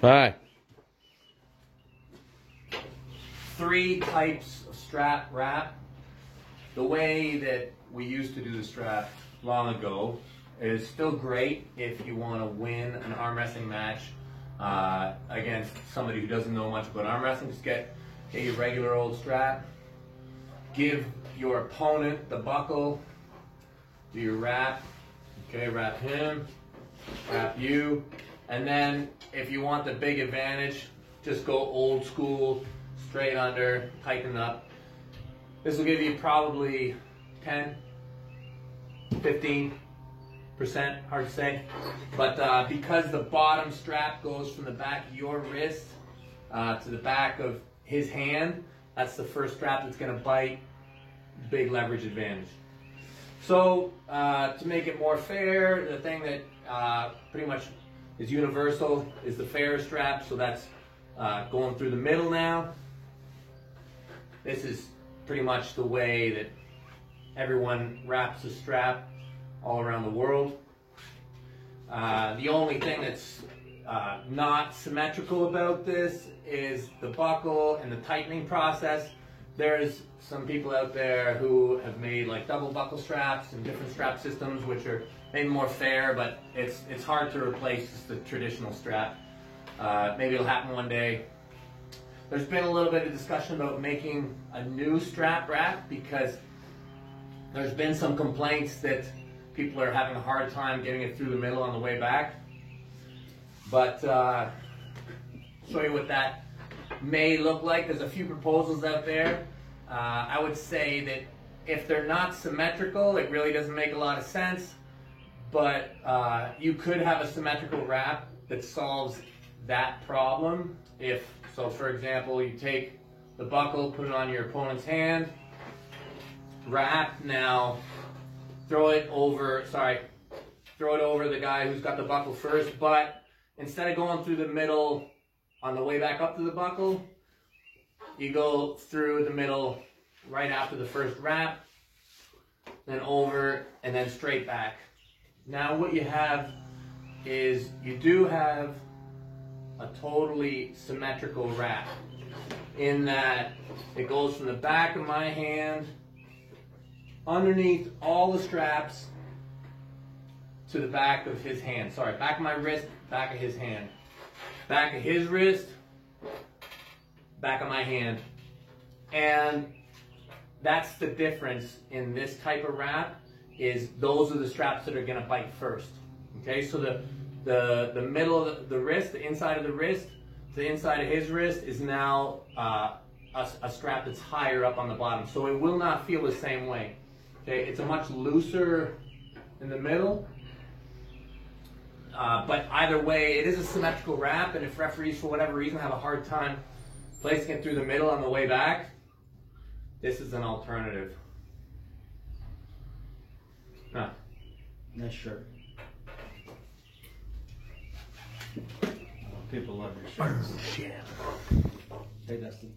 Hi. 3 types of strap wrap. The way that we used to do the strap long ago is still great if you want to win an arm wrestling match against somebody who doesn't know much about arm wrestling. Just get your regular old strap, give your opponent the buckle, do your wrap, okay, wrap him, wrap you, and then if you want the big advantage, just go old school, straight under, tighten up. This will give you probably 10, 15%, hard to say. But because the bottom strap goes from the back of your wrist to the back of his hand, that's the first strap that's going to bite. Big leverage advantage. So to make it more fair, the thing that pretty much is universal is the fair strap. So that's going through the middle now. This is pretty much the way that everyone wraps a strap all around the world. The only thing that's not symmetrical about this is the buckle and the tightening process. There's some people out there who have made like double buckle straps and different strap systems which are maybe more fair, but it's hard to replace the traditional strap. Maybe it'll happen one day. There's been a little bit of discussion about making a new strap wrap because there's been some complaints that people are having a hard time getting it through the middle on the way back. But show you what that may look like. There's a few proposals out there. I would say that if they're not symmetrical, it really doesn't make a lot of sense. But you could have a symmetrical wrap that solves that problem. So for example, you take the buckle, put it on your opponent's hand, wrap, now throw it over the guy who's got the buckle first, but instead of going through the middle on the way back up to the buckle, you go through the middle right after the first wrap, then over, and then straight back. Now what you have is you do have a totally symmetrical wrap in that it goes from the back of my hand underneath all the straps to the back of his hand. Sorry, back of my wrist, back of his hand. Back of his wrist, back of my hand. And that's the difference in this type of wrap, is those are the straps that are going to bite first. Okay, so the middle of the wrist, the inside of the wrist, the inside of his wrist is now a strap that's higher up on the bottom. So it will not feel the same way. Okay, it's a much looser in the middle. But either way, it is a symmetrical wrap, and if referees for whatever reason have a hard time placing it through the middle on the way back, this is an alternative. Huh. Nice shirt. People love your shirts. Oh, shit. Hey, Dusty.